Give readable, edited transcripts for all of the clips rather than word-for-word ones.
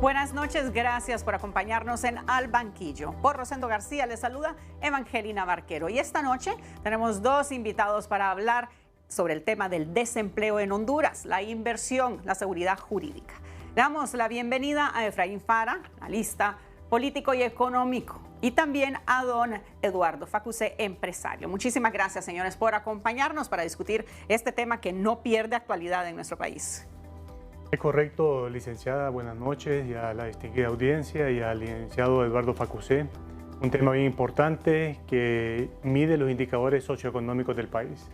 Buenas noches, gracias por acompañarnos en Al Banquillo. Por Rosendo García les saluda Evangelina Barquero. Y esta noche tenemos dos invitados para hablar sobre el tema del desempleo en Honduras, la inversión, la seguridad jurídica. Le damos la bienvenida a Efraín Fara, analista político y económico, y también a don Eduardo Facusé, empresario. Muchísimas gracias, señores, por acompañarnos para discutir este tema que no pierde actualidad en nuestro país. Es correcto, licenciada. Buenas noches y a la distinguida audiencia y al licenciado Eduardo Facusé. Un tema bien importante que mide los indicadores socioeconómicos del país.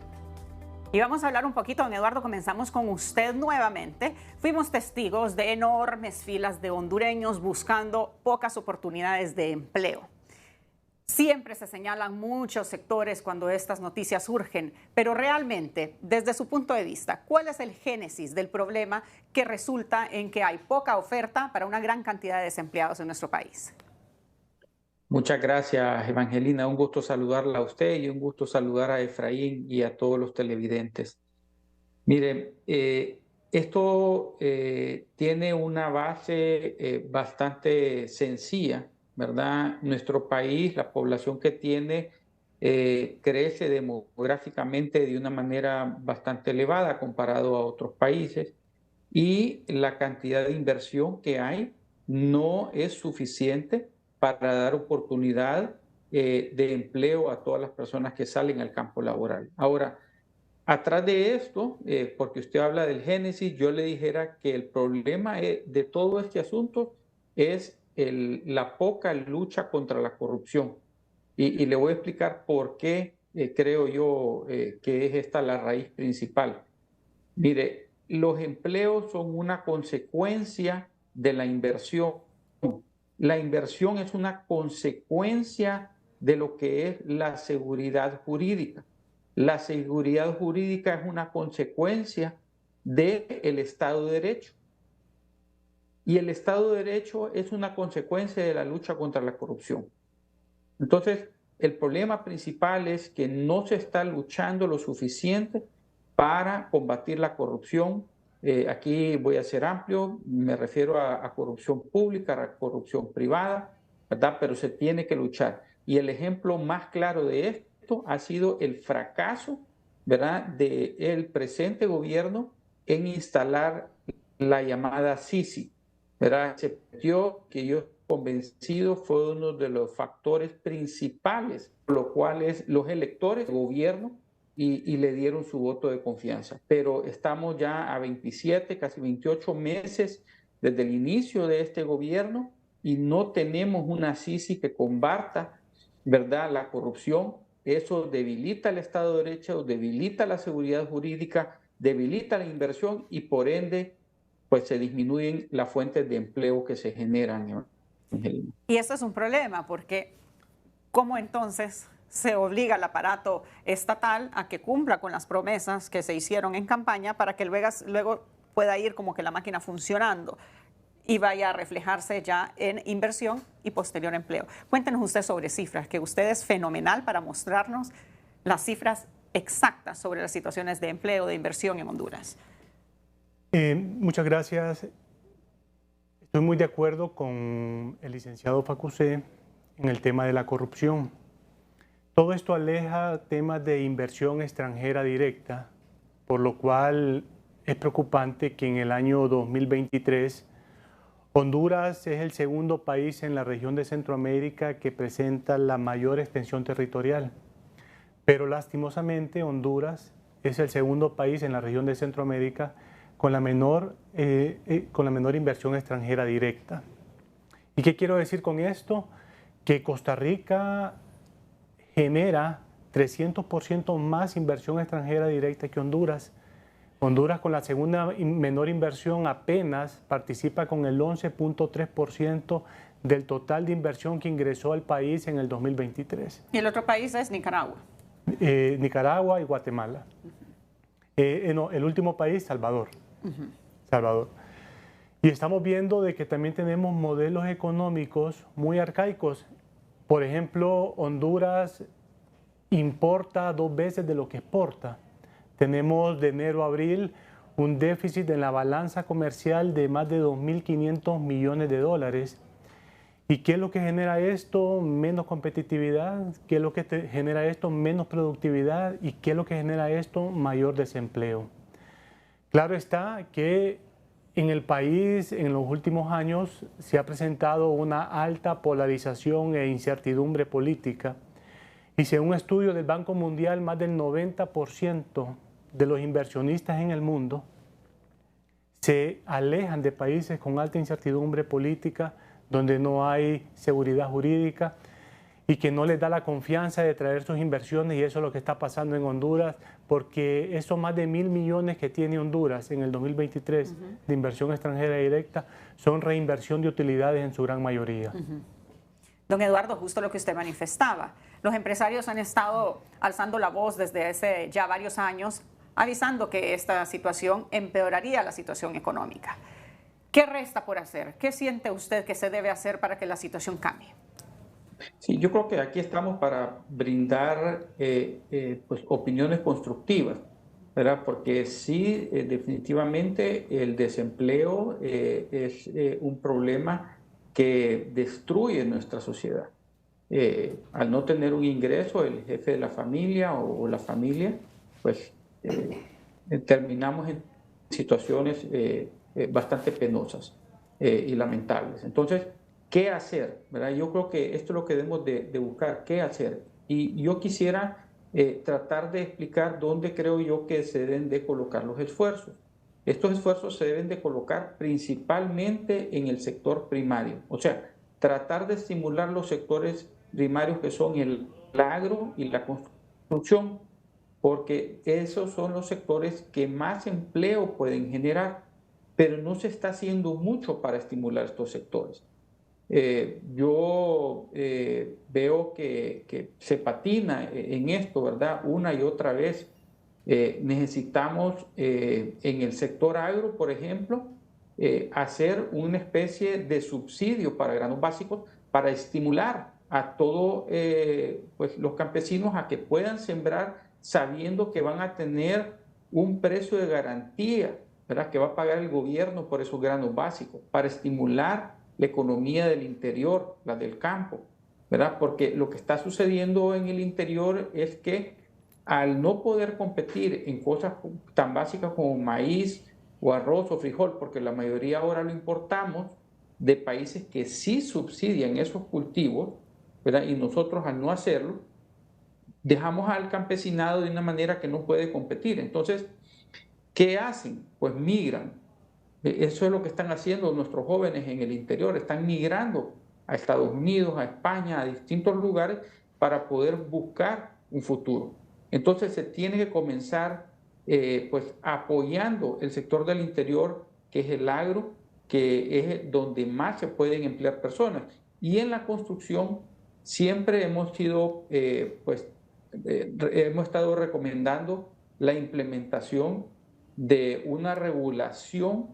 Y vamos a hablar un poquito, don Eduardo, comenzamos con usted nuevamente. Fuimos testigos de enormes filas de hondureños buscando pocas oportunidades de empleo. Siempre se señalan muchos sectores cuando estas noticias surgen, pero realmente, desde su punto de vista, ¿cuál es el génesis del problema que resulta en que hay poca oferta para una gran cantidad de desempleados en nuestro país? Muchas gracias, Evangelina. Un gusto saludarla a usted y un gusto saludar a Efraín y a todos los televidentes. Mire, esto tiene una base bastante sencilla, ¿verdad? Nuestro país, la población que tiene, crece demográficamente de una manera bastante elevada comparado a otros países y la cantidad de inversión que hay no es suficiente para dar oportunidad de empleo a todas las personas que salen al campo laboral. Ahora, atrás de esto, porque usted habla del génesis, yo le dijera que el problema de todo este asunto es la poca lucha contra la corrupción. Y le voy a explicar por qué creo yo que es esta la raíz principal. Mire, los empleos son una consecuencia de la inversión. La inversión es una consecuencia de lo que es la seguridad jurídica. La seguridad jurídica es una consecuencia del Estado de Derecho. Y el Estado de Derecho es una consecuencia de la lucha contra la corrupción. Entonces, el problema principal es que no se está luchando lo suficiente para combatir la corrupción. Aquí voy a ser amplio, me refiero a corrupción pública, a corrupción privada, ¿verdad? Pero se tiene que luchar. Y el ejemplo más claro de esto ha sido el fracaso, ¿verdad?, del presente gobierno en instalar la llamada SISI, ¿verdad? Se permitió, que yo convencido, fue uno de los factores principales por los cuales los electores del gobierno y le dieron su voto de confianza. Pero estamos ya a 27, casi 28 meses desde el inicio de este gobierno y no tenemos una SISI que combata, ¿verdad?, la corrupción. Eso debilita el Estado de Derecho, debilita la seguridad jurídica, debilita la inversión y por ende pues se disminuyen las fuentes de empleo que se generan. Y esto es un problema porque ¿cómo entonces se obliga al aparato estatal a que cumpla con las promesas que se hicieron en campaña para que luego pueda ir como que la máquina funcionando y vaya a reflejarse ya en inversión y posterior empleo? Cuéntenos usted sobre cifras, que usted es fenomenal para mostrarnos las cifras exactas sobre las situaciones de empleo, de inversión en Honduras. Muchas gracias. Estoy muy de acuerdo con el licenciado Facusé en el tema de la corrupción. Todo esto aleja temas de inversión extranjera directa, por lo cual es preocupante que en el año 2023 Honduras es el segundo país en la región de Centroamérica que presenta la mayor extensión territorial. Pero lastimosamente Honduras es el segundo país en la región de Centroamérica con la menor inversión extranjera directa. ¿Y qué quiero decir con esto? Que Costa Rica genera 300% más inversión extranjera directa que Honduras. Honduras, con la segunda menor inversión, apenas participa con el 11.3% del total de inversión que ingresó al país en el 2023. Y el otro país es Nicaragua. Nicaragua y Guatemala. No, el último país, Salvador. Salvador. Y estamos viendo de que también tenemos modelos económicos muy arcaicos. Por ejemplo, Honduras importa 2 veces de lo que exporta. Tenemos de enero a abril un déficit en la balanza comercial de más de 2.500 millones de dólares. ¿Y qué es lo que genera esto? Menos competitividad. ¿Qué es lo que genera esto? Menos productividad. ¿Y qué es lo que genera esto? Mayor desempleo. Claro está que en el país en los últimos años se ha presentado una alta polarización e incertidumbre política. Y según un estudio del Banco Mundial, más del 90% de los inversionistas en el mundo se alejan de países con alta incertidumbre política, donde no hay seguridad jurídica y que no les da la confianza de traer sus inversiones, y eso es lo que está pasando en Honduras, porque esos más de 1.000 millones que tiene Honduras en el 2023 de inversión extranjera directa son reinversión de utilidades en su gran mayoría. Don Eduardo, justo lo que usted manifestaba. Los empresarios han estado alzando la voz desde hace ya varios años, avisando que esta situación empeoraría la situación económica. ¿Qué resta por hacer? ¿Qué siente usted que se debe hacer para que la situación cambie? Sí, yo creo que aquí estamos para brindar pues, opiniones constructivas, ¿verdad? Porque sí, definitivamente el desempleo es un problema que destruye nuestra sociedad. Al no tener un ingreso, el jefe de la familia o la familia, pues terminamos en situaciones bastante penosas y lamentables. Entonces, ¿qué hacer? ¿Verdad? Yo creo que esto es lo que debemos de buscar, ¿qué hacer? Y yo quisiera tratar de explicar dónde creo yo que se deben de colocar los esfuerzos. Estos esfuerzos se deben de colocar principalmente en el sector primario, o sea, tratar de estimular los sectores primarios que son el agro y la construcción, porque esos son los sectores que más empleo pueden generar, pero no se está haciendo mucho para estimular estos sectores. Yo veo que se patina en esto, ¿verdad? Una y otra vez. Necesitamos en el sector agro, por ejemplo, hacer una especie de subsidio para granos básicos para estimular a todos pues los campesinos a que puedan sembrar sabiendo que van a tener un precio de garantía, ¿verdad?, que va a pagar el gobierno por esos granos básicos, para estimular la economía del interior, la del campo, ¿verdad? Porque lo que está sucediendo en el interior es que al no poder competir en cosas tan básicas como maíz o arroz o frijol, porque la mayoría ahora lo importamos de países que sí subsidian esos cultivos, ¿verdad?, y nosotros al no hacerlo, dejamos al campesinado de una manera que no puede competir. Entonces, ¿qué hacen? Pues migran. Eso es lo que están haciendo nuestros jóvenes en el interior, están migrando a Estados Unidos, a España, a distintos lugares para poder buscar un futuro. Entonces se tiene que comenzar pues apoyando el sector del interior, que es el agro, que es donde más se pueden emplear personas. Y en la construcción siempre hemos sido, hemos estado recomendando la implementación de una regulación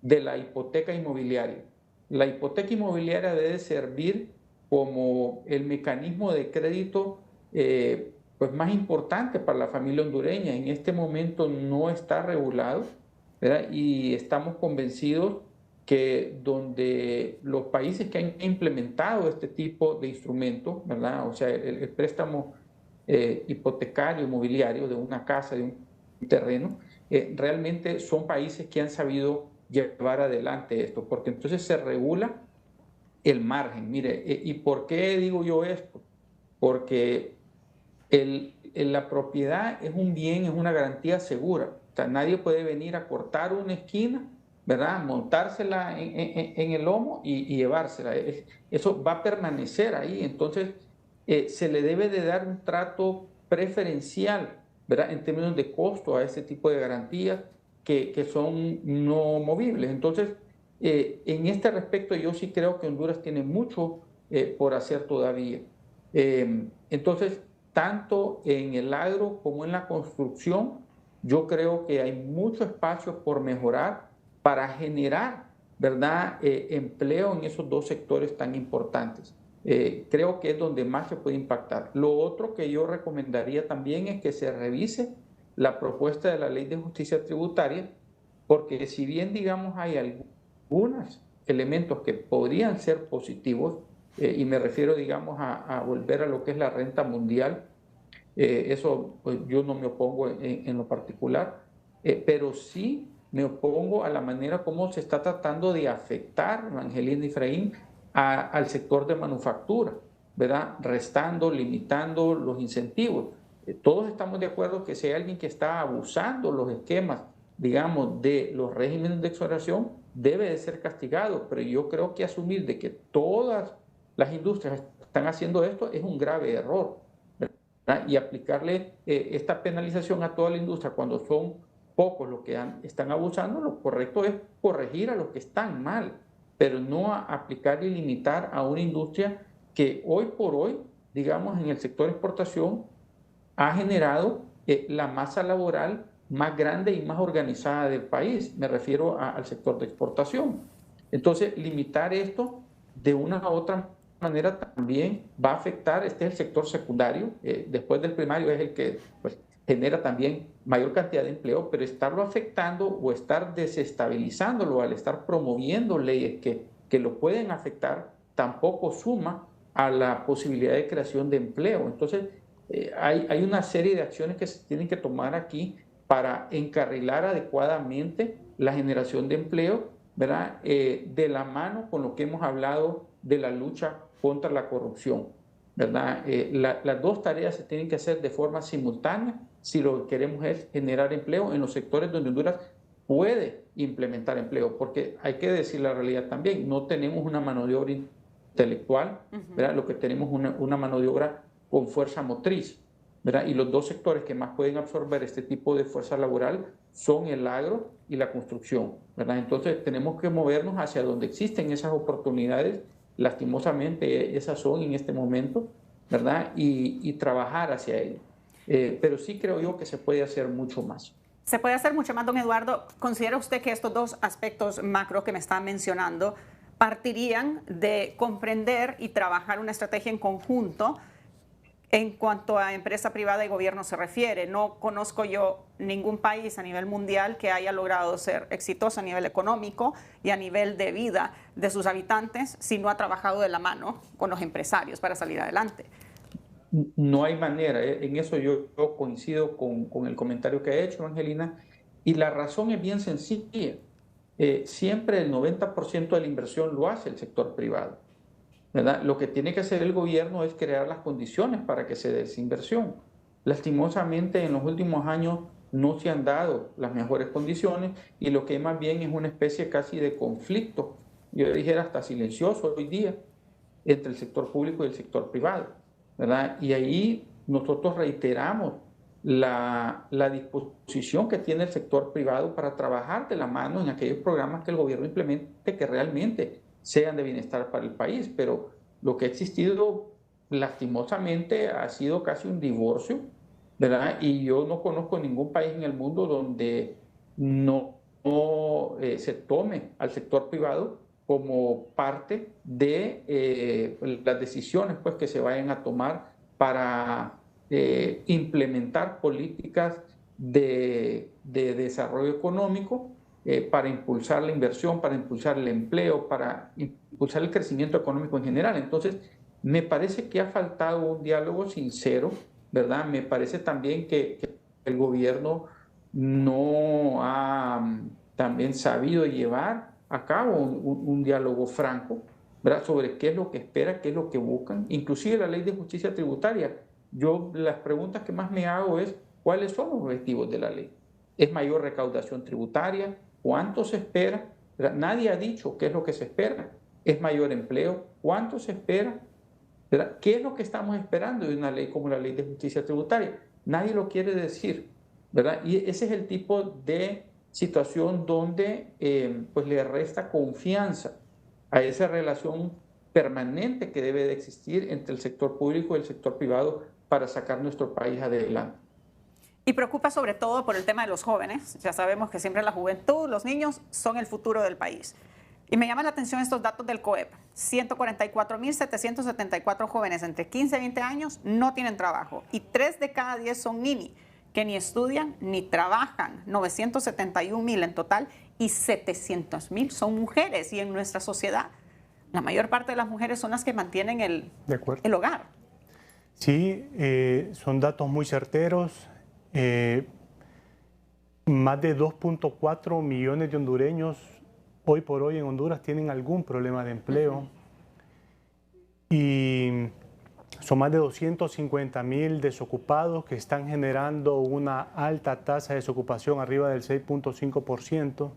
de la hipoteca inmobiliaria. La hipoteca inmobiliaria debe servir como el mecanismo de crédito pues más importante para la familia hondureña. En este momento no está regulado, ¿verdad? Y estamos convencidos que donde los países que han implementado este tipo de instrumentos, ¿verdad?, o sea, el préstamo hipotecario inmobiliario de una casa, de un terreno, realmente son países que han sabido llevar adelante esto, porque entonces se regula el margen. Mire, ¿y por qué digo yo esto? Porque la propiedad es un bien, es una garantía segura. O sea, nadie puede venir a cortar una esquina, ¿verdad?, montársela en el lomo y llevársela. Eso va a permanecer ahí. Entonces, se le debe de dar un trato preferencial, ¿verdad?, en términos de costo a ese tipo de garantías que son no movibles. Entonces, en este respecto yo sí creo que Honduras tiene mucho por hacer todavía. Entonces, tanto en el agro como en la construcción, yo creo que hay mucho espacio por mejorar para generar, ¿verdad?, empleo en esos dos sectores tan importantes. Creo que es donde más se puede impactar. Lo otro que yo recomendaría también es que se revise la propuesta de la Ley de Justicia Tributaria porque si bien, digamos, hay algunos elementos que podrían ser positivos, y me refiero, digamos, a volver a lo que es la renta mundial, eso pues, yo no me opongo en lo particular, pero sí me opongo a la manera como se está tratando de afectar, Angelina y Efraín, al sector de manufactura, ¿verdad? Restando, limitando los incentivos. Todos estamos de acuerdo que si hay alguien que está abusando los esquemas, digamos, de los regímenes de exoneración, debe de ser castigado, pero yo creo que asumir de que todas las industrias están haciendo esto es un grave error, ¿verdad? Y aplicarle esta penalización a toda la industria cuando son pocos los que están abusando, lo correcto es corregir a los que están mal, pero no aplicar y limitar a una industria que hoy por hoy, digamos, en el sector exportación, ha generado la masa laboral más grande y más organizada del país. Me refiero al sector de exportación. Entonces, limitar esto de una u otra manera también va a afectar, este es el sector secundario, después del primario es el que pues, genera también mayor cantidad de empleo, pero estarlo afectando o estar desestabilizándolo al estar promoviendo leyes que lo pueden afectar, tampoco suma a la posibilidad de creación de empleo. Entonces, hay una serie de acciones que se tienen que tomar aquí para encarrilar adecuadamente la generación de empleo, ¿verdad? De la mano con lo que hemos hablado de la lucha contra la corrupción, ¿verdad? Las dos tareas se tienen que hacer de forma simultánea si lo que queremos es generar empleo en los sectores donde Honduras puede implementar empleo, porque hay que decir la realidad también, no tenemos una mano de obra intelectual, ¿verdad? Lo que tenemos es una mano de obra con fuerza motriz, ¿verdad? Y los dos sectores que más pueden absorber este tipo de fuerza laboral son el agro y la construcción, ¿verdad? Entonces tenemos que movernos hacia donde existen esas oportunidades, lastimosamente esas son en este momento, ¿verdad? Y trabajar hacia ello. Pero sí creo yo que se puede hacer mucho más. Se puede hacer mucho más, don Eduardo. ¿Considera usted que estos dos aspectos macro que me está mencionando partirían de comprender y trabajar una estrategia en conjunto en cuanto a empresa privada y gobierno se refiere? No conozco yo ningún país a nivel mundial que haya logrado ser exitoso a nivel económico y a nivel de vida de sus habitantes si no ha trabajado de la mano con los empresarios para salir adelante. No hay manera, en eso yo coincido con el comentario que ha hecho Angelina, y la razón es bien sencilla. Siempre el 90% de la inversión lo hace el sector privado, ¿verdad? Lo que tiene que hacer el gobierno es crear las condiciones para que se dé esa inversión. Lastimosamente, en los últimos años no se han dado las mejores condiciones y lo que más bien es una especie casi de conflicto, yo dijera hasta silencioso hoy día, entre el sector público y el sector privado, ¿verdad? Y ahí nosotros reiteramos la disposición que tiene el sector privado para trabajar de la mano en aquellos programas que el gobierno implemente que realmente sean de bienestar para el país, pero lo que ha existido lastimosamente ha sido casi un divorcio, ¿verdad? Y yo no conozco ningún país en el mundo donde no se tome al sector privado como parte de las decisiones pues, que se vayan a tomar para implementar políticas de desarrollo económico, para impulsar la inversión, para impulsar el empleo, para impulsar el crecimiento económico en general. Entonces, me parece que ha faltado un diálogo sincero, ¿verdad? Me parece también que el gobierno no ha también sabido llevar a cabo un diálogo franco, ¿verdad? Sobre qué es lo que espera, qué es lo que buscan. Inclusive la ley de justicia tributaria. Yo las preguntas que más me hago es, ¿cuáles son los objetivos de la ley? ¿Es mayor recaudación tributaria? ¿Cuánto se espera? ¿Verdad? Nadie ha dicho qué es lo que se espera. ¿Es mayor empleo? ¿Cuánto se espera? ¿Verdad? ¿Qué es lo que estamos esperando de una ley como la ley de justicia tributaria? Nadie lo quiere decir, ¿verdad? Y ese es el tipo de situación donde pues le resta confianza a esa relación permanente que debe de existir entre el sector público y el sector privado para sacar nuestro país adelante. Y preocupa sobre todo por el tema de los jóvenes. Ya sabemos que siempre la juventud, los niños son el futuro del país. Y me llaman la atención estos datos del COEP. 144.774 jóvenes entre 15 y 20 años no tienen trabajo y 3 de cada 10 son NINI, que ni estudian ni trabajan, 971,000 en total, y 700,000 son mujeres. Y en nuestra sociedad, la mayor parte de las mujeres son las que mantienen el hogar. Sí, son datos muy certeros. Más de 2.4 millones de hondureños hoy por hoy en Honduras tienen algún problema de empleo. Y son más de 250,000 desocupados que están generando una alta tasa de desocupación arriba del 6.5%.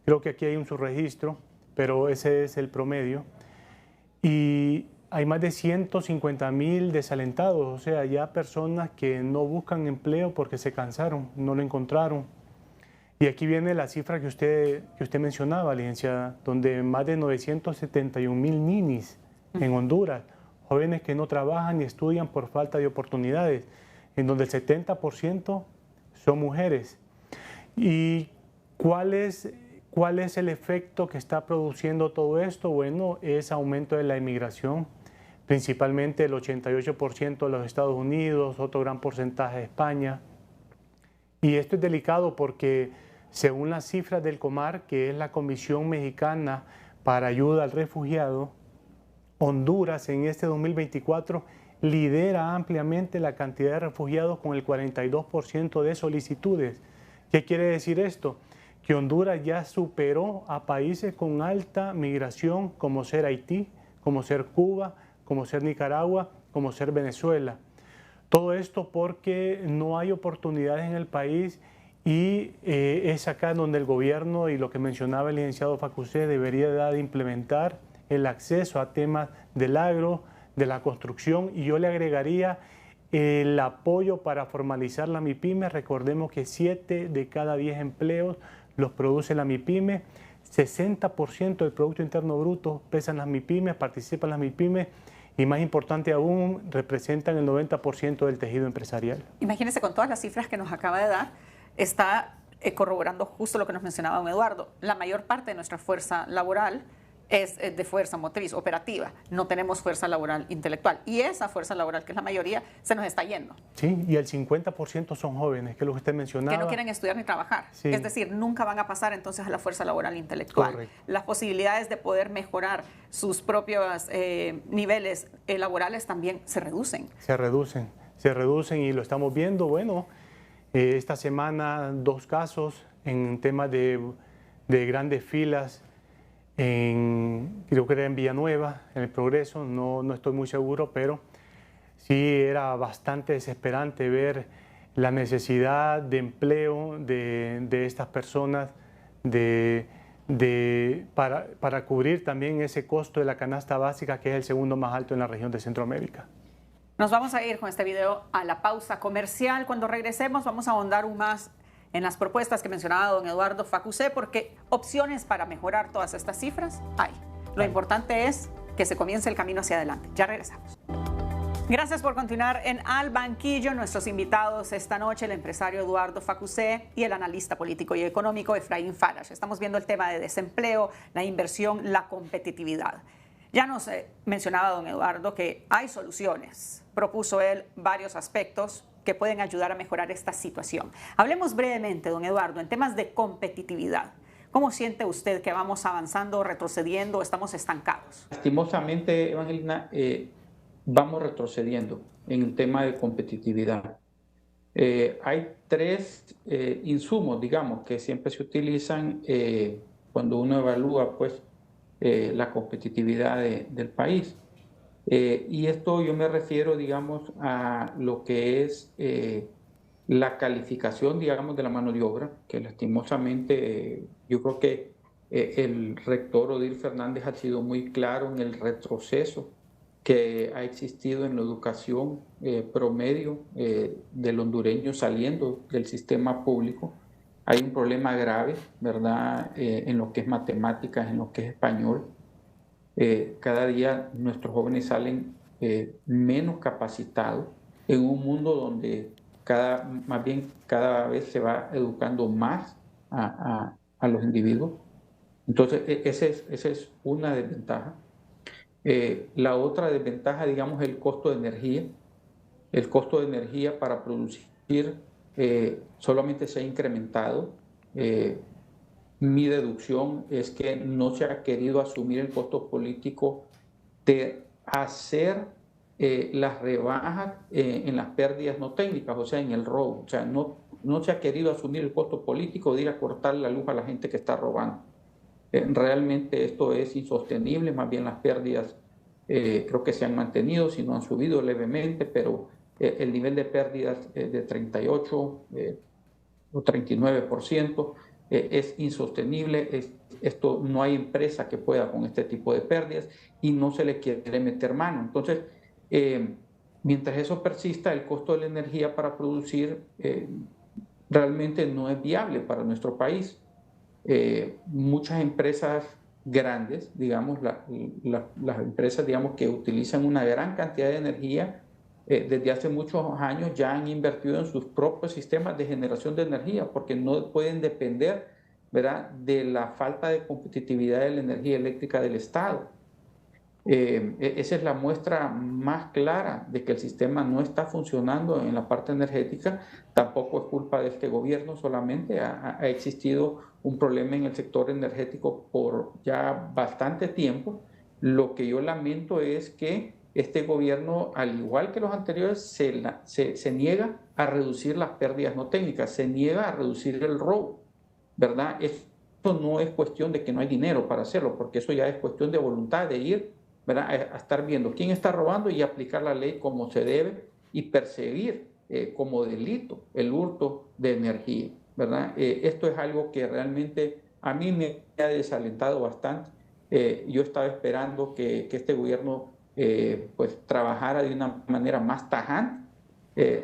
Creo que aquí hay un subregistro, pero ese es el promedio. Y hay más de 150,000 desalentados, o sea, ya personas que no buscan empleo porque se cansaron, no lo encontraron. Y aquí viene la cifra que usted mencionaba, licenciada, donde más de 971,000 ninis en Honduras, jóvenes que no trabajan ni estudian por falta de oportunidades, en donde el 70% son mujeres. ¿Y cuál es el efecto que está produciendo todo esto? Bueno, es aumento de la inmigración, principalmente el 88% de los Estados Unidos, otro gran porcentaje de España. Y esto es delicado porque según las cifras del COMAR, que es la Comisión Mexicana para Ayuda al Refugiado, Honduras en este 2024 lidera ampliamente la cantidad de refugiados con el 42% de solicitudes. ¿Qué quiere decir esto? Que Honduras ya superó a países con alta migración como ser Haití, como ser Cuba, como ser Nicaragua, como ser Venezuela. Todo esto porque no hay oportunidades en el país y es acá donde el gobierno, y lo que mencionaba el licenciado Facusé, debería de implementar el acceso a temas del agro, de la construcción, y yo le agregaría el apoyo para formalizar la MIPYME. Recordemos que 7 de cada 10 empleos los produce la MIPYME, 60% del Producto Interno Bruto pesan las MIPYMES, participan las MIPYMES, y más importante aún, representan el 90% del tejido empresarial. Imagínense, con todas las cifras que nos acaba de dar, está corroborando justo lo que nos mencionaba don Eduardo. La mayor parte de nuestra fuerza laboral es de fuerza motriz, operativa. No tenemos fuerza laboral intelectual. Y esa fuerza laboral, que es la mayoría, se nos está yendo. Sí, y el 50% son jóvenes, que es lo que usted mencionaba. Que no quieren estudiar ni trabajar. Sí. Es decir, nunca van a pasar entonces a la fuerza laboral intelectual. Correcto. Las posibilidades de poder mejorar sus propios niveles laborales también se reducen. Se reducen y lo estamos viendo. Bueno, esta semana 2 casos en temas de grandes filas. Creo que era en Villanueva, en el Progreso, no estoy muy seguro, pero sí era bastante desesperante ver la necesidad de empleo de estas personas para cubrir también ese costo de la canasta básica, que es el segundo más alto en la región de Centroamérica. Nos vamos a ir con este video a la pausa comercial. Cuando regresemos vamos a ahondar aún más en las propuestas que mencionaba don Eduardo Facusé, porque opciones para mejorar todas estas cifras hay. Lo importante es que se comience el camino hacia adelante. Ya regresamos. Gracias por continuar en Al Banquillo. Nuestros invitados esta noche, el empresario Eduardo Facusé y el analista político y económico Efraín Farash. Estamos viendo el tema de desempleo, la inversión, la competitividad. Ya nos mencionaba don Eduardo que hay soluciones. Propuso él varios aspectos que pueden ayudar a mejorar esta situación. Hablemos brevemente, don Eduardo, en temas de competitividad. ¿Cómo siente usted que vamos avanzando, retrocediendo, estamos estancados? Lastimosamente, Evangelina, vamos retrocediendo en el tema de competitividad. Hay 3 insumos, digamos, que siempre se utilizan cuando uno evalúa pues, la competitividad del país. Y esto yo me refiero, digamos, a lo que es la calificación, digamos, de la mano de obra, que lastimosamente yo creo que el rector Odil Fernández ha sido muy claro en el retroceso que ha existido en la educación promedio del hondureño saliendo del sistema público. Hay un problema grave, ¿verdad?, en lo que es matemáticas, en lo que es español. Cada día nuestros jóvenes salen menos capacitados en un mundo donde más bien cada vez se va educando más a los individuos. Entonces, esa es una desventaja. La otra desventaja, digamos, es el costo de energía. El costo de energía para producir solamente se ha incrementado. Mi deducción es que no se ha querido asumir el costo político de hacer las rebajas en las pérdidas no técnicas, o sea, en el robo. O sea, no se ha querido asumir el costo político de ir a cortar la luz a la gente que está robando. Realmente esto es insostenible, más bien las pérdidas creo que se han mantenido, si no han subido levemente, pero el nivel de pérdidas de 38 o 39% es insostenible. Esto no hay empresa que pueda con este tipo de pérdidas y no se le quiere meter mano. Entonces, mientras eso persista, el costo de la energía para producir realmente no es viable para nuestro país. Muchas empresas grandes, digamos, las empresas, digamos, que utilizan una gran cantidad de energía, desde hace muchos años ya han invertido en sus propios sistemas de generación de energía, porque no pueden depender, ¿verdad?, de la falta de competitividad de la energía eléctrica del Estado. Esa es la muestra más clara de que el sistema no está funcionando en la parte energética. Tampoco es culpa de este gobierno solamente, ha existido un problema en el sector energético por ya bastante tiempo. Lo que yo lamento es que este gobierno, al igual que los anteriores, se niega a reducir las pérdidas no técnicas, se niega a reducir el robo, ¿verdad? Esto no es cuestión de que no hay dinero para hacerlo, porque eso ya es cuestión de voluntad de ir, ¿verdad?, a estar viendo quién está robando y aplicar la ley como se debe y perseguir como delito el hurto de energía, ¿verdad? Esto es algo que realmente a mí me ha desalentado bastante. Yo estaba esperando que este gobierno pues trabajara de una manera más tajante,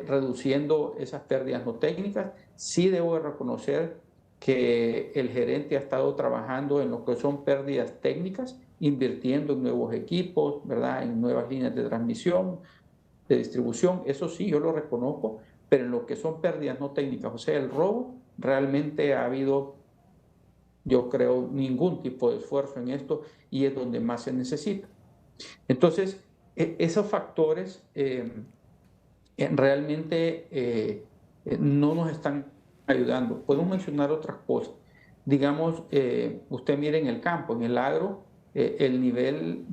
reduciendo esas pérdidas no técnicas. Sí debo reconocer que el gerente ha estado trabajando en lo que son pérdidas técnicas, invirtiendo en nuevos equipos, ¿verdad?, en nuevas líneas de transmisión, de distribución. Eso sí, yo lo reconozco, pero en lo que son pérdidas no técnicas, o sea, el robo, realmente ha habido, yo creo, ningún tipo de esfuerzo en esto y es donde más se necesita. Entonces, esos factores realmente no nos están ayudando. Podemos mencionar otras cosas. Digamos, usted mire en el campo, en el agro, el nivel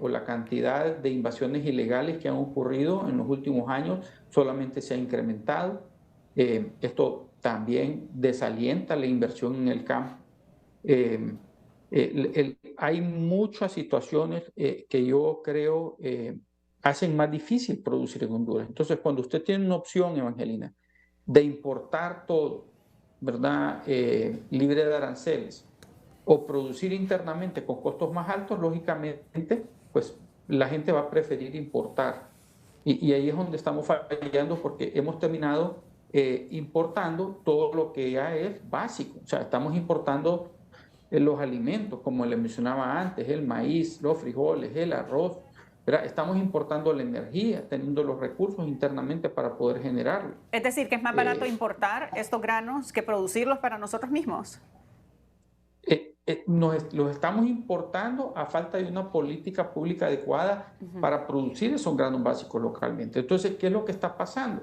o la cantidad de invasiones ilegales que han ocurrido en los últimos años solamente se ha incrementado. Esto también desalienta la inversión en el campo. Hay muchas situaciones que yo creo hacen más difícil producir en Honduras. Entonces, cuando usted tiene una opción, Evangelina, de importar todo, ¿verdad?, libre de aranceles, o producir internamente con costos más altos, lógicamente, pues la gente va a preferir importar. Y ahí es donde estamos fallando, porque hemos terminado importando todo lo que ya es básico. O sea, estamos importando los alimentos, como le mencionaba antes, el maíz, los frijoles, el arroz, ¿verdad? Estamos importando la energía, teniendo los recursos internamente para poder generarlo. Es decir, que es más barato importar estos granos que producirlos para nosotros mismos. Los estamos importando a falta de una política pública adecuada para producir esos granos básicos localmente. Entonces, ¿qué es lo que está pasando?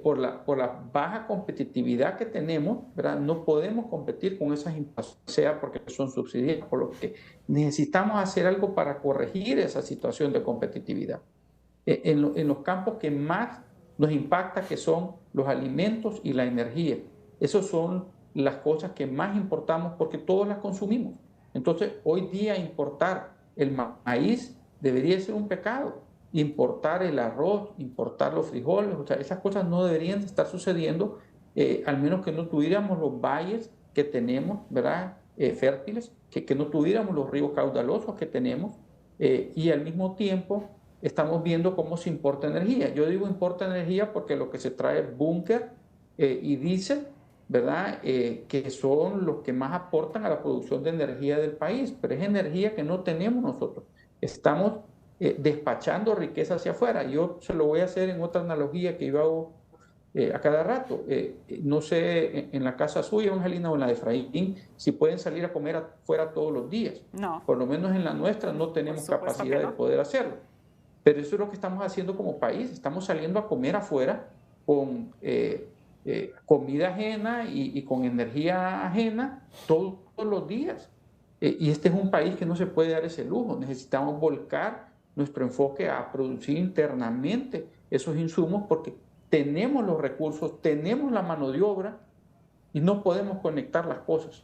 Por la baja competitividad que tenemos, ¿verdad?, no podemos competir con esas importaciones, sea porque son subsidiadas, por lo que necesitamos hacer algo para corregir esa situación de competitividad. En los campos que más nos impacta, que son los alimentos y la energía, esos son las cosas que más importamos porque todos las consumimos. Entonces, hoy día importar el maíz debería ser un pecado. Importar el arroz, importar los frijoles, o sea, esas cosas no deberían estar sucediendo, al menos que no tuviéramos los valles que tenemos, ¿verdad?, fértiles, que no tuviéramos los ríos caudalosos que tenemos, y al mismo tiempo estamos viendo cómo se importa energía. Yo digo importa energía porque lo que se trae es búnker y diésel, ¿verdad?, que son los que más aportan a la producción de energía del país, pero es energía que no tenemos nosotros. Estamos despachando riqueza hacia afuera. Yo se lo voy a hacer en otra analogía que yo hago a cada rato. No sé, en la casa suya, Evangelina, o en la de Efraín, si pueden salir a comer afuera todos los días. No. Por lo menos en la nuestra no tenemos capacidad de poder hacerlo. Pero eso es lo que estamos haciendo como país. Estamos saliendo a comer afuera con comida ajena y con energía ajena todos los días. Y este es un país que no se puede dar ese lujo. Necesitamos volcar nuestro enfoque a producir internamente esos insumos porque tenemos los recursos, tenemos la mano de obra y no podemos conectar las cosas.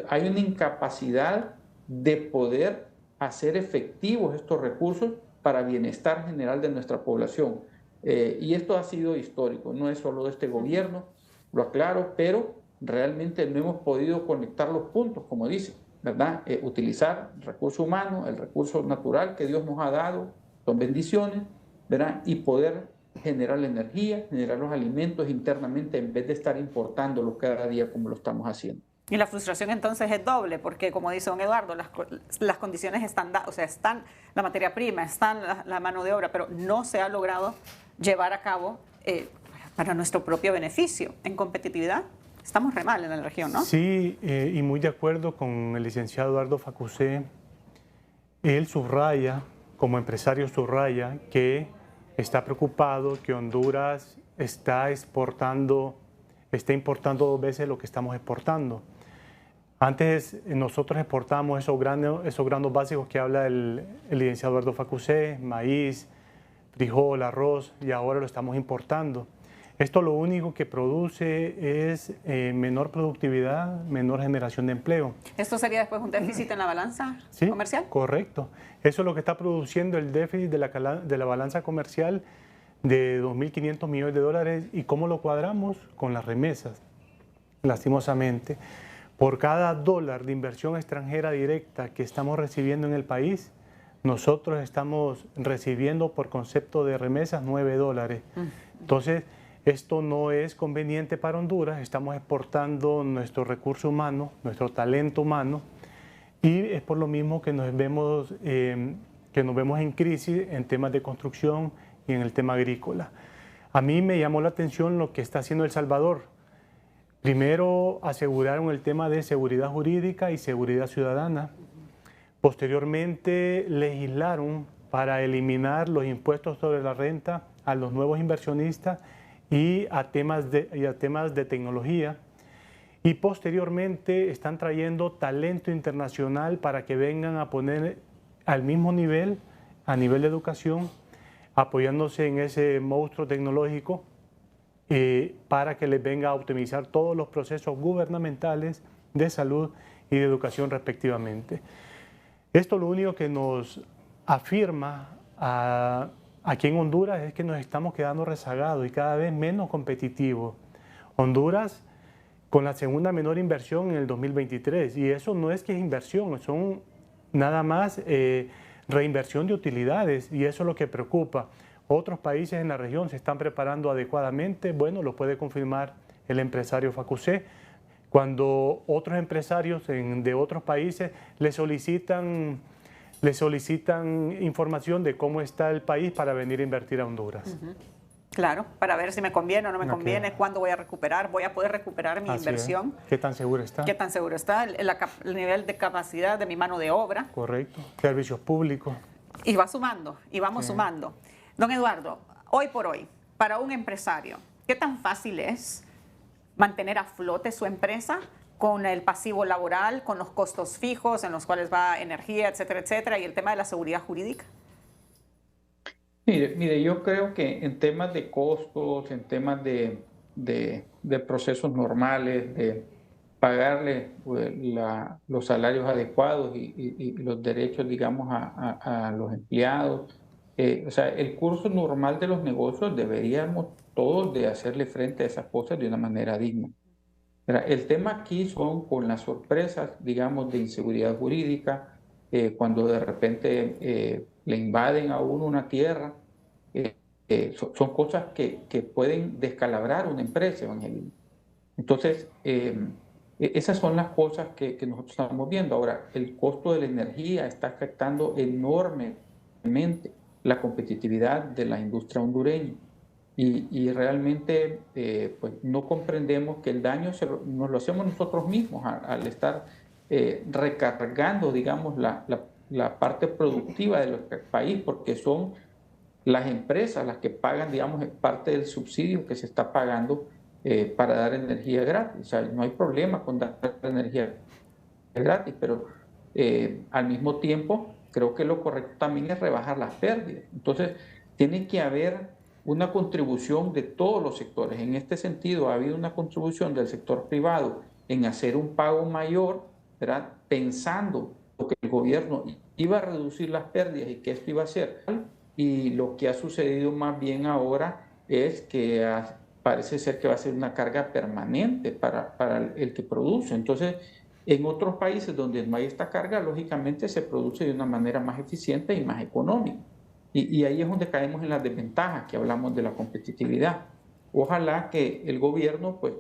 Hay una incapacidad de poder hacer efectivos estos recursos para bienestar general de nuestra población. Y esto ha sido histórico, no es solo de este gobierno, lo aclaro, pero realmente no hemos podido conectar los puntos, como dice, ¿verdad? Utilizar el recurso humano, el recurso natural que Dios nos ha dado, son bendiciones, ¿verdad? Y poder generar la energía, generar los alimentos internamente en vez de estar importándolos cada día como lo estamos haciendo. Y la frustración entonces es doble, porque como dice don Eduardo, las condiciones están dadas, o sea, están la materia prima, están la mano de obra, pero no se ha logrado llevar a cabo para nuestro propio beneficio. En competitividad estamos re mal en la región, ¿no? Sí, y muy de acuerdo con el licenciado Eduardo Facusé. Él subraya, como empresario subraya, que está preocupado que Honduras está importando 2 veces lo que estamos exportando. Antes nosotros exportábamos esos granos básicos que habla el licenciado Eduardo Facusé, maíz, frijol, arroz, y ahora lo estamos importando. Esto lo único que produce es menor productividad, menor generación de empleo. ¿Esto sería después un déficit en la balanza comercial? Correcto. Eso es lo que está produciendo el déficit de la balanza comercial de 2.500 millones de dólares. ¿Y cómo lo cuadramos? Con las remesas, lastimosamente. Por cada dólar de inversión extranjera directa que estamos recibiendo en el país, nosotros estamos recibiendo por concepto de remesas $9. Entonces, esto no es conveniente para Honduras. Estamos exportando nuestro recurso humano, nuestro talento humano, y es por lo mismo que nos vemos en crisis en temas de construcción y en el tema agrícola. A mí me llamó la atención lo que está haciendo El Salvador. Primero aseguraron el tema de seguridad jurídica y seguridad ciudadana. Posteriormente legislaron para eliminar los impuestos sobre la renta a los nuevos inversionistas y a temas de tecnología. Y posteriormente están trayendo talento internacional para que vengan a poner al mismo nivel, a nivel de educación, apoyándose en ese monstruo tecnológico para que les venga a optimizar todos los procesos gubernamentales de salud y de educación respectivamente. Esto lo único que nos afirma aquí en Honduras es que nos estamos quedando rezagados y cada vez menos competitivos. Honduras con la segunda menor inversión en el 2023, y eso no es que es inversión, son nada más reinversión de utilidades, y eso es lo que preocupa. Otros países en la región se están preparando adecuadamente, bueno, lo puede confirmar el empresario Facusé. Cuando otros empresarios de otros países le solicitan información de cómo está el país para venir a invertir a Honduras. Claro, para ver si me conviene o no me conviene, cuándo voy a recuperar, voy a poder recuperar mi inversión. ¿Qué tan seguro está? ¿Qué tan seguro está? El nivel de capacidad de mi mano de obra. Correcto, servicios públicos. Y va sumando, y vamos sumando. Don Eduardo, hoy por hoy, para un empresario, ¿qué tan fácil es mantener a flote su empresa con el pasivo laboral, con los costos fijos en los cuales va energía, etcétera, y el tema de la seguridad jurídica? Mire, yo creo que en temas de costos, en temas de procesos normales, de pagarle los salarios adecuados y los derechos, digamos, a los empleados, o sea, el curso normal de los negocios deberíamos todos de hacerle frente a esas cosas de una manera digna. El tema aquí son con las sorpresas, digamos, de inseguridad jurídica, cuando de repente le invaden a uno una tierra. Son cosas que pueden descalabrar una empresa, Evangelina. Entonces, esas son las cosas que nosotros estamos viendo. Ahora, el costo de la energía está afectando enormemente la competitividad de la industria hondureña. Y realmente pues no comprendemos que el daño nos lo hacemos nosotros mismos al estar recargando, digamos, la parte productiva del país, porque son las empresas las que pagan, digamos, parte del subsidio que se está pagando para dar energía gratis. O sea, no hay problema con dar energía gratis, pero al mismo tiempo creo que lo correcto también es rebajar las pérdidas. Entonces, tiene que haber una contribución de todos los sectores. En este sentido, ha habido una contribución del sector privado en hacer un pago mayor, ¿verdad? Pensando que el gobierno iba a reducir las pérdidas y que esto iba a ser. Y lo que ha sucedido más bien ahora es que parece ser que va a ser una carga permanente para el que produce. Entonces, en otros países donde no hay esta carga, lógicamente se produce de una manera más eficiente y más económica. Y ahí es donde caemos en las desventajas que hablamos de la competitividad. Ojalá que el gobierno pues,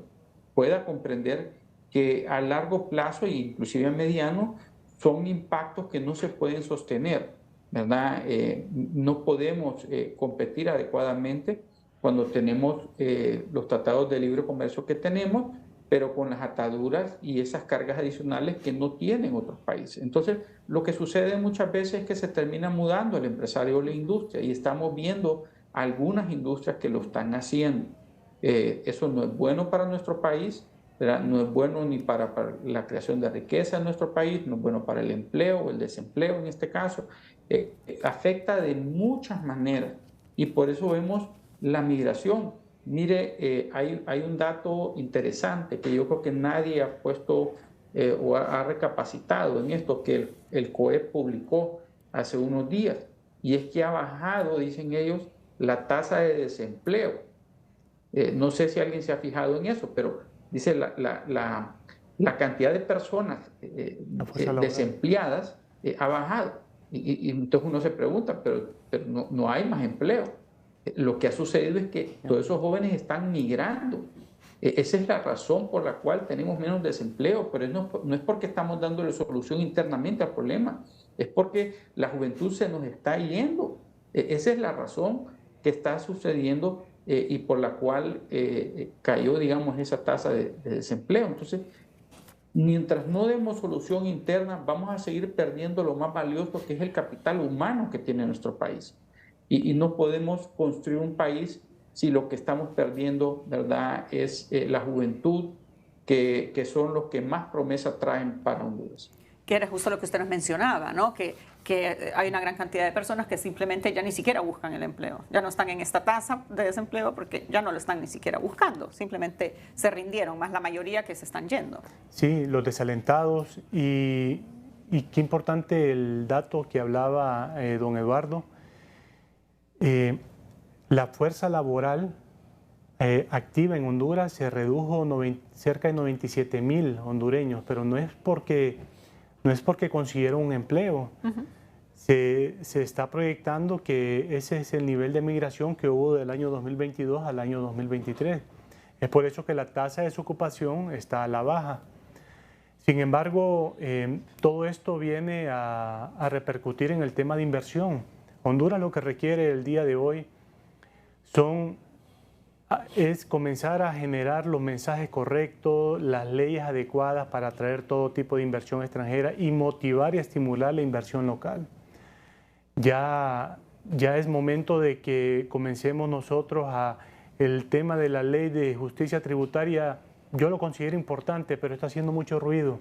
pueda comprender que a largo plazo e inclusive a mediano son impactos que no se pueden sostener, ¿verdad? No podemos competir adecuadamente cuando tenemos los tratados de libre comercio que tenemos, pero con las ataduras y esas cargas adicionales que no tienen otros países. Entonces, lo que sucede muchas veces es que se termina mudando el empresario o la industria y estamos viendo algunas industrias que lo están haciendo. Eso no es bueno para nuestro país, ¿verdad? No es bueno ni para la creación de riqueza en nuestro país, no es bueno para el empleo o el desempleo en este caso. Afecta de muchas maneras y por eso vemos la migración. Mire, hay un dato interesante que yo creo que nadie ha puesto o ha recapacitado en esto que el COEP publicó hace unos días, y es que ha bajado, dicen ellos, la tasa de desempleo. No sé si alguien se ha fijado en eso, pero dice la cantidad de personas desempleadas ha bajado. Y entonces uno se pregunta, pero no hay más empleo. Lo que ha sucedido es que todos esos jóvenes están migrando. Esa es la razón por la cual tenemos menos desempleo, pero no es porque estamos dándole solución internamente al problema, es porque la juventud se nos está yendo. Esa es la razón que está sucediendo y por la cual cayó, digamos, esa tasa de desempleo. Entonces, mientras no demos solución interna, vamos a seguir perdiendo lo más valioso, que es el capital humano que tiene nuestro país. Y no podemos construir un país si lo que estamos perdiendo, ¿verdad?, es la juventud, que son los que más promesa traen para Honduras. Que era justo lo que usted nos mencionaba, ¿no? Que hay una gran cantidad de personas que simplemente ya ni siquiera buscan el empleo, ya no están en esta tasa de desempleo porque ya no lo están ni siquiera buscando, simplemente se rindieron, más la mayoría que se están yendo. Sí, los desalentados y qué importante el dato que hablaba don Eduardo. La fuerza laboral activa en Honduras se redujo cerca de 97,000 hondureños, pero no es porque consiguieron un empleo. Se está proyectando que ese es el nivel de migración que hubo del año 2022 al año 2023. Es por eso que la tasa de desocupación está a la baja. Sin embargo, todo esto viene a repercutir en el tema de inversión. Honduras lo que requiere el día de hoy es comenzar a generar los mensajes correctos, las leyes adecuadas para atraer todo tipo de inversión extranjera y motivar y estimular la inversión local. Ya es momento de que comencemos nosotros el tema de la ley de justicia tributaria. Yo lo considero importante, pero está haciendo mucho ruido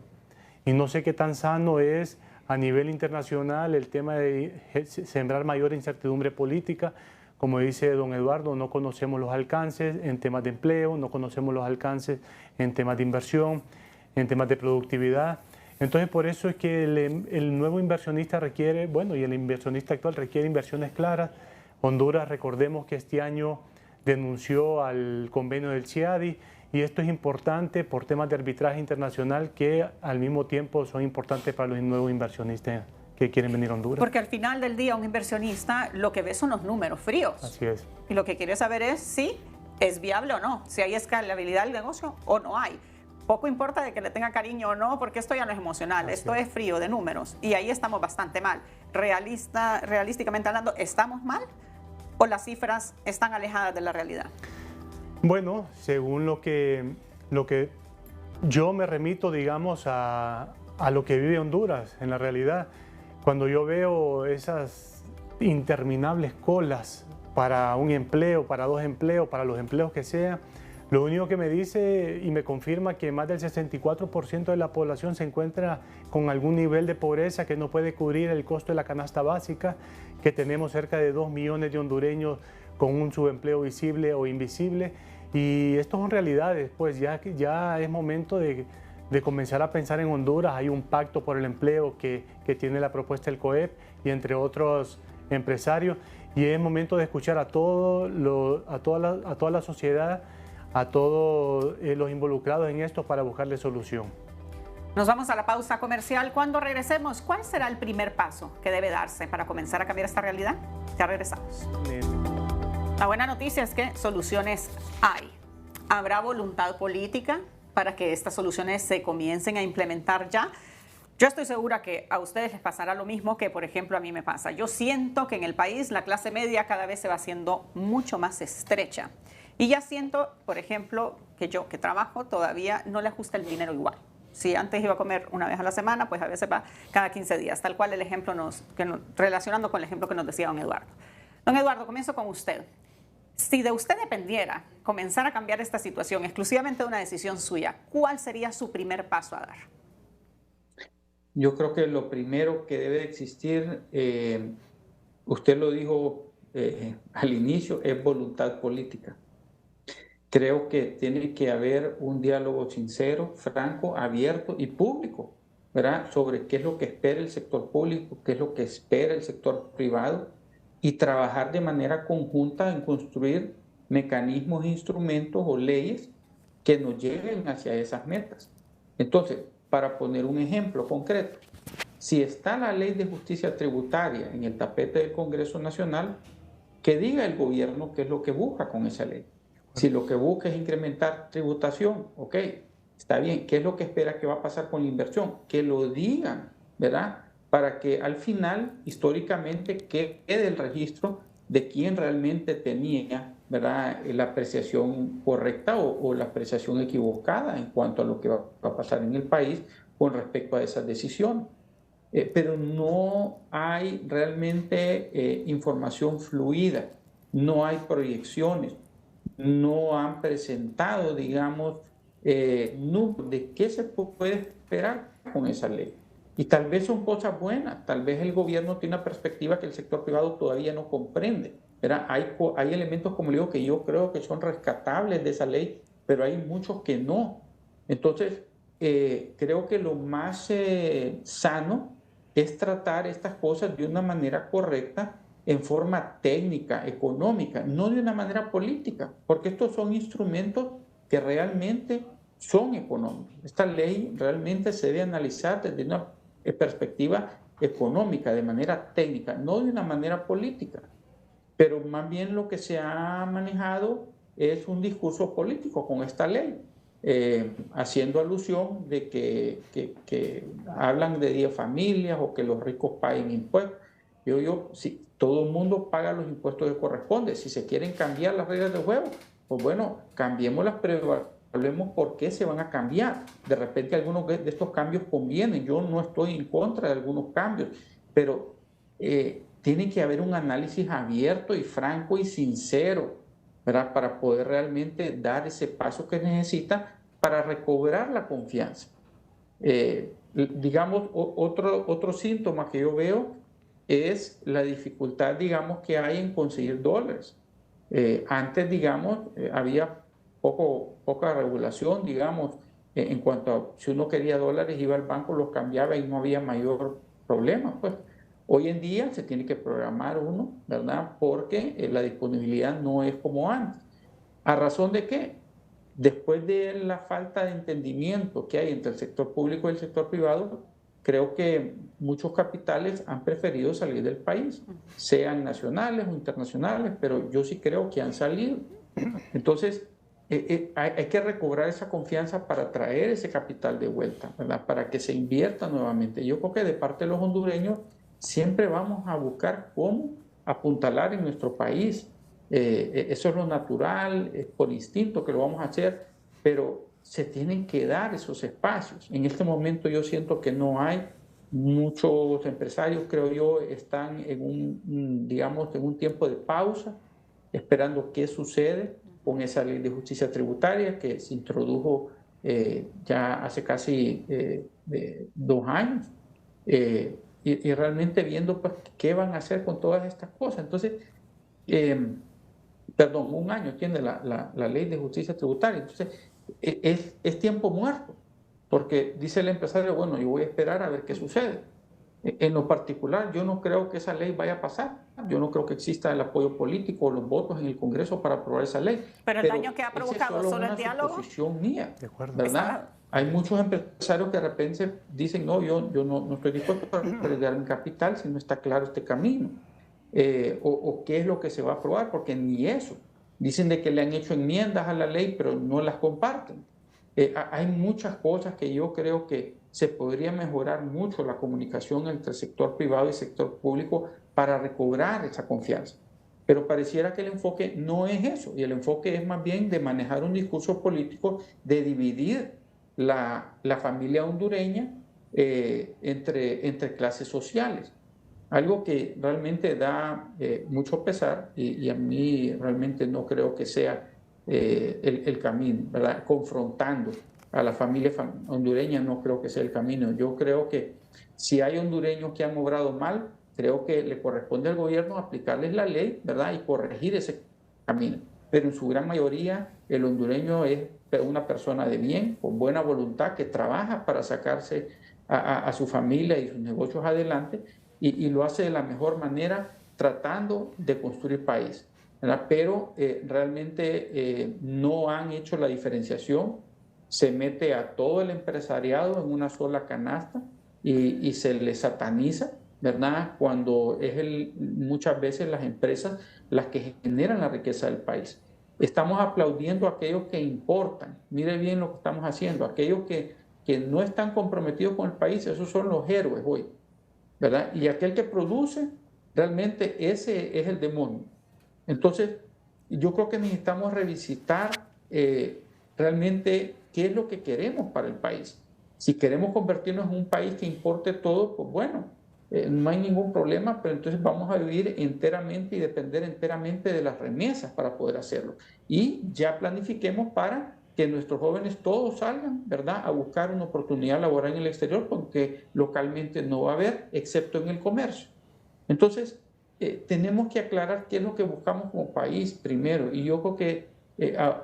y no sé qué tan sano es a nivel internacional el tema de sembrar mayor incertidumbre política. Como dice don Eduardo, no conocemos los alcances en temas de empleo, no conocemos los alcances en temas de inversión, en temas de productividad. Entonces, por eso es que el nuevo inversionista requiere, bueno, y el inversionista actual requiere inversiones claras. Honduras, recordemos que este año denunció al convenio del CIADI, y esto es importante por temas de arbitraje internacional que al mismo tiempo son importantes para los nuevos inversionistas que quieren venir a Honduras. Porque al final del día un inversionista lo que ve son los números fríos. Así es. Y lo que quiere saber es si es viable o no, si hay escalabilidad del negocio o no hay. Poco importa de que le tenga cariño o no, porque esto ya no es emocional, esto es frío de números. Y ahí estamos bastante mal. Realísticamente hablando, ¿estamos mal o las cifras están alejadas de la realidad? Bueno, según lo que yo me remito, digamos, a lo que vive Honduras en la realidad. Cuando yo veo esas interminables colas para un empleo, para dos empleos, para los empleos que sea, Lo único que me dice y me confirma que más del 64% de la población se encuentra con algún nivel de pobreza que no puede cubrir el costo de la canasta básica, que tenemos cerca de 2 millones de hondureños con un subempleo visible o invisible. Y esto son realidades, pues ya es momento de comenzar a pensar en Honduras. Hay un pacto por el empleo que tiene la propuesta del COEP y entre otros empresarios. Y es momento de escuchar a toda la sociedad, a todos los involucrados en esto para buscarle solución. Nos vamos a la pausa comercial. Cuando regresemos, ¿cuál será el primer paso que debe darse para comenzar a cambiar esta realidad? Ya regresamos. La buena noticia es que soluciones hay. ¿Habrá voluntad política para que estas soluciones se comiencen a implementar ya? Yo estoy segura que a ustedes les pasará lo mismo que, por ejemplo, a mí me pasa. Yo siento que en el país la clase media cada vez se va haciendo mucho más estrecha. Y ya siento, por ejemplo, que yo que trabajo todavía no le ajusta el dinero igual. Si antes iba a comer una vez a la semana, pues a veces va cada 15 días, tal cual el ejemplo relacionando con el ejemplo que nos decía don Eduardo. Don Eduardo, comienzo con usted. Si de usted dependiera comenzar a cambiar esta situación exclusivamente de una decisión suya, ¿cuál sería su primer paso a dar? Yo creo que lo primero que debe existir, usted lo dijo al inicio, es voluntad política. Creo que tiene que haber un diálogo sincero, franco, abierto y público, ¿verdad? Sobre qué es lo que espera el sector público, qué es lo que espera el sector privado, y trabajar de manera conjunta en construir mecanismos, instrumentos o leyes que nos lleven hacia esas metas. Entonces, para poner un ejemplo concreto, si está la Ley de Justicia Tributaria en el tapete del Congreso Nacional, que diga el gobierno qué es lo que busca con esa ley. Si lo que busca es incrementar tributación, ok, está bien. ¿Qué es lo que espera que va a pasar con la inversión? Que lo digan, ¿verdad? Para que al final, históricamente, quede el registro de quién realmente tenía, ¿verdad?, la apreciación correcta o la apreciación equivocada en cuanto a lo que va a pasar en el país con respecto a esas decisiones. Pero no hay realmente información fluida, no hay proyecciones, no han presentado, digamos, números de qué se puede esperar con esa ley. Y tal vez son cosas buenas, tal vez el gobierno tiene una perspectiva que el sector privado todavía no comprende, ¿verdad? Hay elementos, como le digo, que yo creo que son rescatables de esa ley, pero hay muchos que no. Entonces, creo que lo más sano es tratar estas cosas de una manera correcta, en forma técnica, económica, no de una manera política, porque estos son instrumentos que realmente son económicos. Esta ley realmente se debe analizar desde una perspectiva económica, de manera técnica, no de una manera política. Pero más bien lo que se ha manejado es un discurso político con esta ley, haciendo alusión de que hablan de 10 familias o que los ricos paguen impuestos. Si todo el mundo paga los impuestos que corresponden, si se quieren cambiar las reglas de juego, pues bueno, cambiémoslas, pero hablemos por qué se van a cambiar. De repente algunos de estos cambios convienen. Yo no estoy en contra de algunos cambios, pero tiene que haber un análisis abierto y franco y sincero, ¿verdad?, para poder realmente dar ese paso que necesita para recobrar la confianza. Digamos, otro síntoma que yo veo es la dificultad, digamos, que hay en conseguir dólares. Antes, digamos, había poca regulación, digamos, en cuanto a si uno quería dólares, iba al banco, los cambiaba y no había mayor problema, pues. Hoy en día se tiene que programar uno, ¿verdad?, porque la disponibilidad no es como antes. ¿A razón de qué? Después de la falta de entendimiento que hay entre el sector público y el sector privado, creo que muchos capitales han preferido salir del país, sean nacionales o internacionales, pero yo sí creo que han salido. Entonces, hay que recobrar esa confianza para traer ese capital de vuelta, ¿verdad?, para que se invierta nuevamente. Yo creo que de parte de los hondureños siempre vamos a buscar cómo apuntalar en nuestro país. Eso es lo natural, es por instinto que lo vamos a hacer, pero se tienen que dar esos espacios. En este momento yo siento que no hay. Muchos empresarios, creo yo, están en un tiempo de pausa, esperando qué sucede, con esa ley de justicia tributaria que se introdujo ya hace casi 2 años. Y realmente viendo pues, qué van a hacer con todas estas cosas. Entonces, perdón, 1 año tiene la ley de justicia tributaria. Entonces, es tiempo muerto, porque dice el empresario, bueno, yo voy a esperar a ver qué sucede. En lo particular, yo no creo que esa ley vaya a pasar. Yo no creo que exista el apoyo político o los votos en el Congreso para aprobar esa ley. Pero el daño que ha provocado es solo el diálogo. una suposición mía, De acuerdo. ¿verdad? Hay muchos empresarios que de repente dicen, no, yo no estoy dispuesto a perder mi capital si no está claro este camino. O qué es lo que se va a aprobar, porque ni eso. Dicen de que le han hecho enmiendas a la ley, pero no las comparten. Hay muchas cosas que yo creo que se podría mejorar mucho la comunicación entre el sector privado y el sector público para recobrar esa confianza. Pero pareciera que el enfoque no es eso, y el enfoque es más bien de manejar un discurso político de dividir la familia hondureña entre clases sociales. Algo que realmente da mucho pesar y a mí realmente no creo que sea el camino, ¿verdad? Confrontando a la familia hondureña no creo que sea el camino. Yo creo que si hay hondureños que han obrado mal, creo que le corresponde al gobierno aplicarles la ley, ¿verdad? Y corregir ese camino. Pero en su gran mayoría el hondureño es una persona de bien, con buena voluntad, que trabaja para sacarse a su familia y sus negocios adelante y lo hace de la mejor manera tratando de construir país, ¿verdad? Pero realmente no han hecho la diferenciación. Se mete a todo el empresariado en una sola canasta y se le sataniza, ¿verdad? Cuando es muchas veces las empresas las que generan la riqueza del país. Estamos aplaudiendo a aquellos que importan. Mire bien lo que estamos haciendo. Aquellos que no están comprometidos con el país, esos son los héroes hoy, ¿verdad? Y aquel que produce, realmente ese es el demonio. Entonces, yo creo que necesitamos revisitar realmente qué es lo que queremos para el país. Si queremos convertirnos en un país que importe todo, pues bueno, no hay ningún problema, pero entonces vamos a vivir enteramente y depender enteramente de las remesas para poder hacerlo. Y ya planifiquemos para que nuestros jóvenes todos salgan, ¿verdad?, a buscar una oportunidad laboral en el exterior, porque localmente no va a haber, excepto en el comercio. Entonces, tenemos que aclarar qué es lo que buscamos como país primero, y yo creo que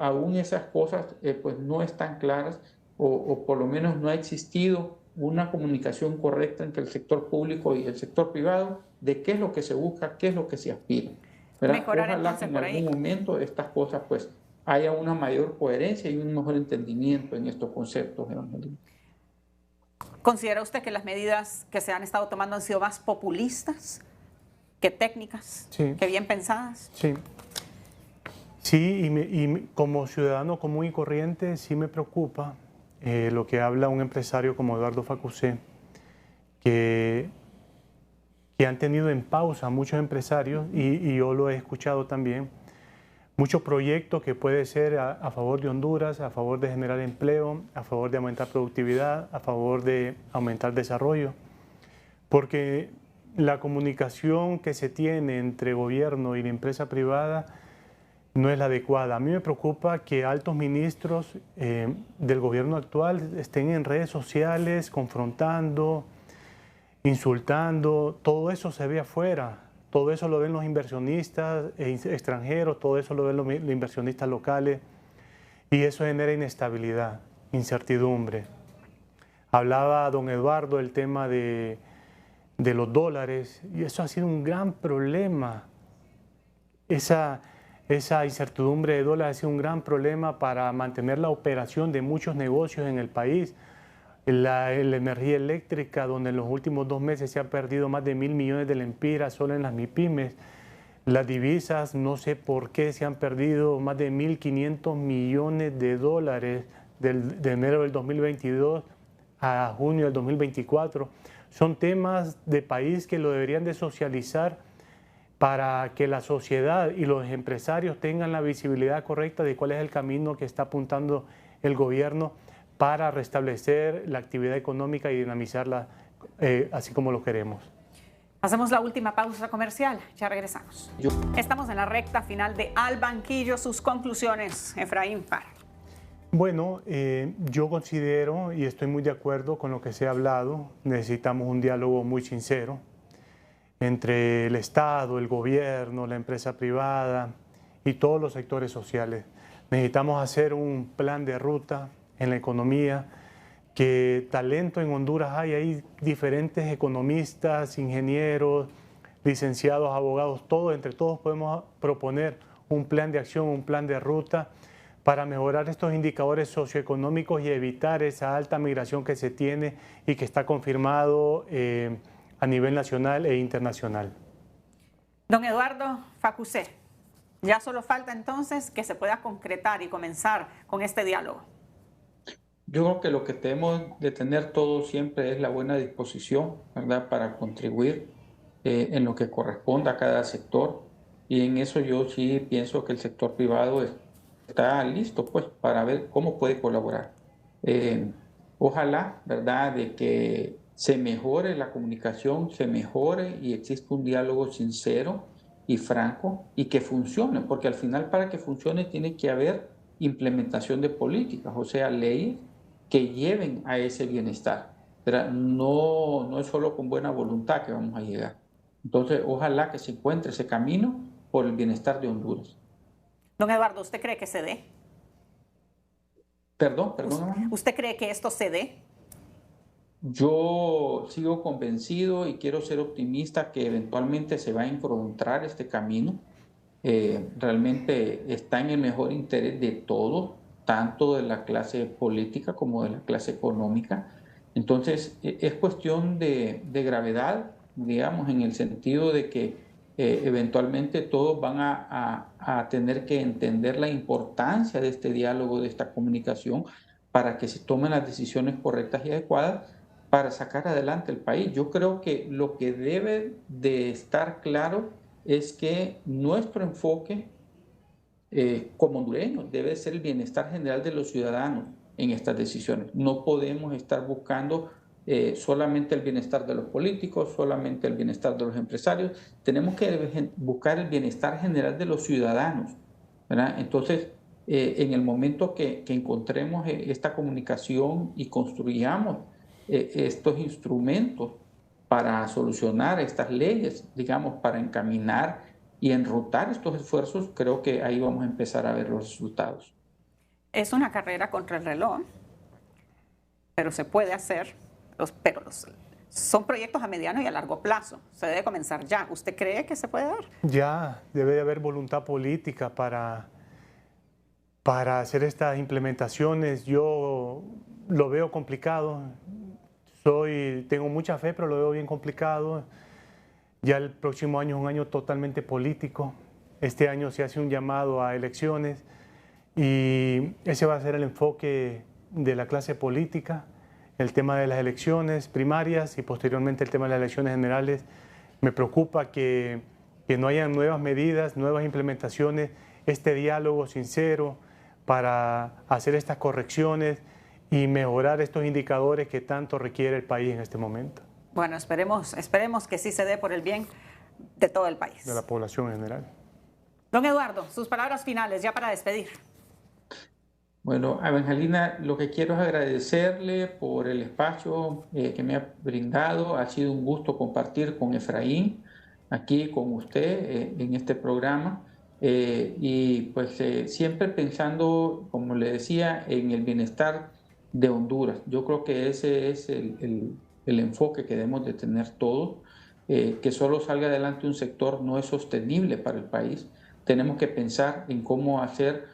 aún esas cosas pues no están claras, o por lo menos no ha existido una comunicación correcta entre el sector público y el sector privado de qué es lo que se busca, qué es lo que se aspira. Ojalá que en algún momento estas cosas pues haya una mayor coherencia y un mejor entendimiento en estos conceptos, Evangelina. ¿Considera usted que las medidas que se han estado tomando han sido más populistas que técnicas, sí, que bien pensadas? Sí. Sí, y como ciudadano común y corriente sí me preocupa lo que habla un empresario como Eduardo Facusé, que han tenido en pausa muchos empresarios, y yo lo he escuchado también, muchos proyectos que puede ser a favor de Honduras, a favor de generar empleo, a favor de aumentar productividad, a favor de aumentar desarrollo, porque la comunicación que se tiene entre gobierno y la empresa privada no es la adecuada. A mí me preocupa que altos ministros del gobierno actual estén en redes sociales confrontando, insultando. Todo eso se ve afuera, todo eso lo ven los inversionistas extranjeros, todo eso lo ven los inversionistas locales, y eso genera inestabilidad, incertidumbre. Hablaba don Eduardo del tema de los dólares, y eso ha sido un gran problema. Esa incertidumbre de dólares ha sido un gran problema para mantener la operación de muchos negocios en el país. La energía eléctrica, donde en los últimos 2 meses se han perdido más de 1.000 millones de lempiras solo en las MIPYMES. Las divisas, no sé por qué se han perdido más de 1.500 millones de dólares de enero del 2022 a junio del 2024. Son temas de país que lo deberían de socializar para que la sociedad y los empresarios tengan la visibilidad correcta de cuál es el camino que está apuntando el gobierno para restablecer la actividad económica y dinamizarla así como lo queremos. Hacemos la última pausa comercial, ya regresamos. Estamos en la recta final de Al Banquillo. Sus conclusiones, Efraín Parra. Bueno, yo considero y estoy muy de acuerdo con lo que se ha hablado. Necesitamos un diálogo muy sincero entre el Estado, el gobierno, la empresa privada y todos los sectores sociales. Necesitamos hacer un plan de ruta en la economía, que talento en Honduras hay diferentes economistas, ingenieros, licenciados, abogados, todos, entre todos podemos proponer un plan de acción, un plan de ruta para mejorar estos indicadores socioeconómicos y evitar esa alta migración que se tiene y que está confirmado a nivel nacional e internacional. Don Eduardo Facusé, ya solo falta entonces que se pueda concretar y comenzar con este diálogo. Yo creo que lo que tenemos de tener todos siempre es la buena disposición, ¿verdad?, para contribuir en lo que corresponda a cada sector. Y en eso yo sí pienso que el sector privado está listo, pues, para ver cómo puede colaborar. Ojalá, ¿verdad?, de que se mejore la comunicación, se mejore y exista un diálogo sincero y franco y que funcione, porque al final para que funcione tiene que haber implementación de políticas, o sea, leyes que lleven a ese bienestar. Pero no es solo con buena voluntad que vamos a llegar. Entonces, ojalá que se encuentre ese camino por el bienestar de Honduras. Don Eduardo, ¿usted cree que se dé? Perdón. ¿Usted cree que esto se dé? Yo sigo convencido y quiero ser optimista que eventualmente se va a encontrar este camino. Realmente está en el mejor interés de todos, tanto de la clase política como de la clase económica. Entonces, es cuestión de gravedad, digamos, en el sentido de que eventualmente todos van a tener que entender la importancia de este diálogo, de esta comunicación, para que se tomen las decisiones correctas y adecuadas para sacar adelante el país. Yo creo que lo que debe de estar claro es que nuestro enfoque como hondureños debe ser el bienestar general de los ciudadanos en estas decisiones. No podemos estar buscando solamente el bienestar de los políticos, solamente el bienestar de los empresarios. Tenemos que buscar el bienestar general de los ciudadanos, ¿verdad? Entonces, en el momento que encontremos esta comunicación y construyamos estos instrumentos para solucionar estas leyes, digamos, para encaminar y enrutar estos esfuerzos, creo que ahí vamos a empezar a ver los resultados. Es una carrera contra el reloj, pero se puede hacer, son proyectos a mediano y a largo plazo. Se debe comenzar ya. ¿Usted cree que se puede dar? Ya, debe de haber voluntad política para hacer estas implementaciones. Yo lo veo complicado. Tengo mucha fe, pero lo veo bien complicado. Ya el próximo año es un año totalmente político. Este año se hace un llamado a elecciones y ese va a ser el enfoque de la clase política, el tema de las elecciones primarias y posteriormente el tema de las elecciones generales. Me preocupa que no haya nuevas medidas, nuevas implementaciones, este diálogo sincero para hacer estas correcciones y mejorar estos indicadores que tanto requiere el país en este momento. Bueno, esperemos que sí se dé por el bien de todo el país. De la población en general. Don Eduardo, sus palabras finales ya para despedir. Bueno, Evangelina, lo que quiero es agradecerle por el espacio que me ha brindado. Ha sido un gusto compartir con Efraín, aquí con usted en este programa. Y pues siempre pensando, como le decía, en el bienestar de Honduras. Yo creo que ese es el enfoque que debemos de tener todos. Que solo salga adelante un sector no es sostenible para el país. Tenemos que pensar en cómo hacer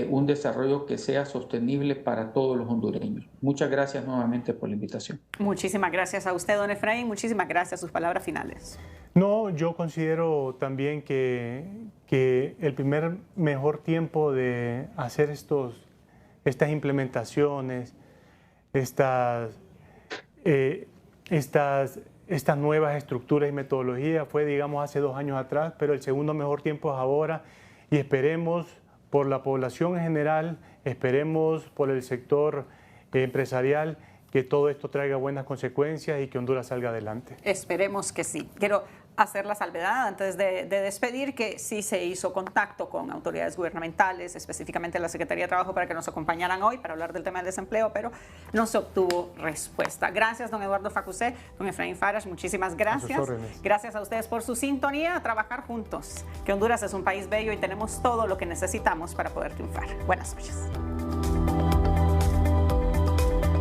un desarrollo que sea sostenible para todos los hondureños. Muchas gracias nuevamente por la invitación. Muchísimas gracias a usted, don Efraín. Muchísimas gracias. Sus palabras finales. No, yo considero también que el primer mejor tiempo de hacer estas implementaciones, estas nuevas estructuras y metodologías fue, digamos, hace 2 años atrás, pero el segundo mejor tiempo es ahora y esperemos por la población en general, esperemos por el sector empresarial que todo esto traiga buenas consecuencias y que Honduras salga adelante. Esperemos que sí. Quiero hacer la salvedad antes de despedir que sí se hizo contacto con autoridades gubernamentales, específicamente la Secretaría de Trabajo, para que nos acompañaran hoy para hablar del tema del desempleo, pero no se obtuvo respuesta. Gracias, don Eduardo Facusé, don Efraín Farash, muchísimas gracias. Gracias a ustedes por su sintonía, a trabajar juntos, que Honduras es un país bello y tenemos todo lo que necesitamos para poder triunfar. Buenas noches.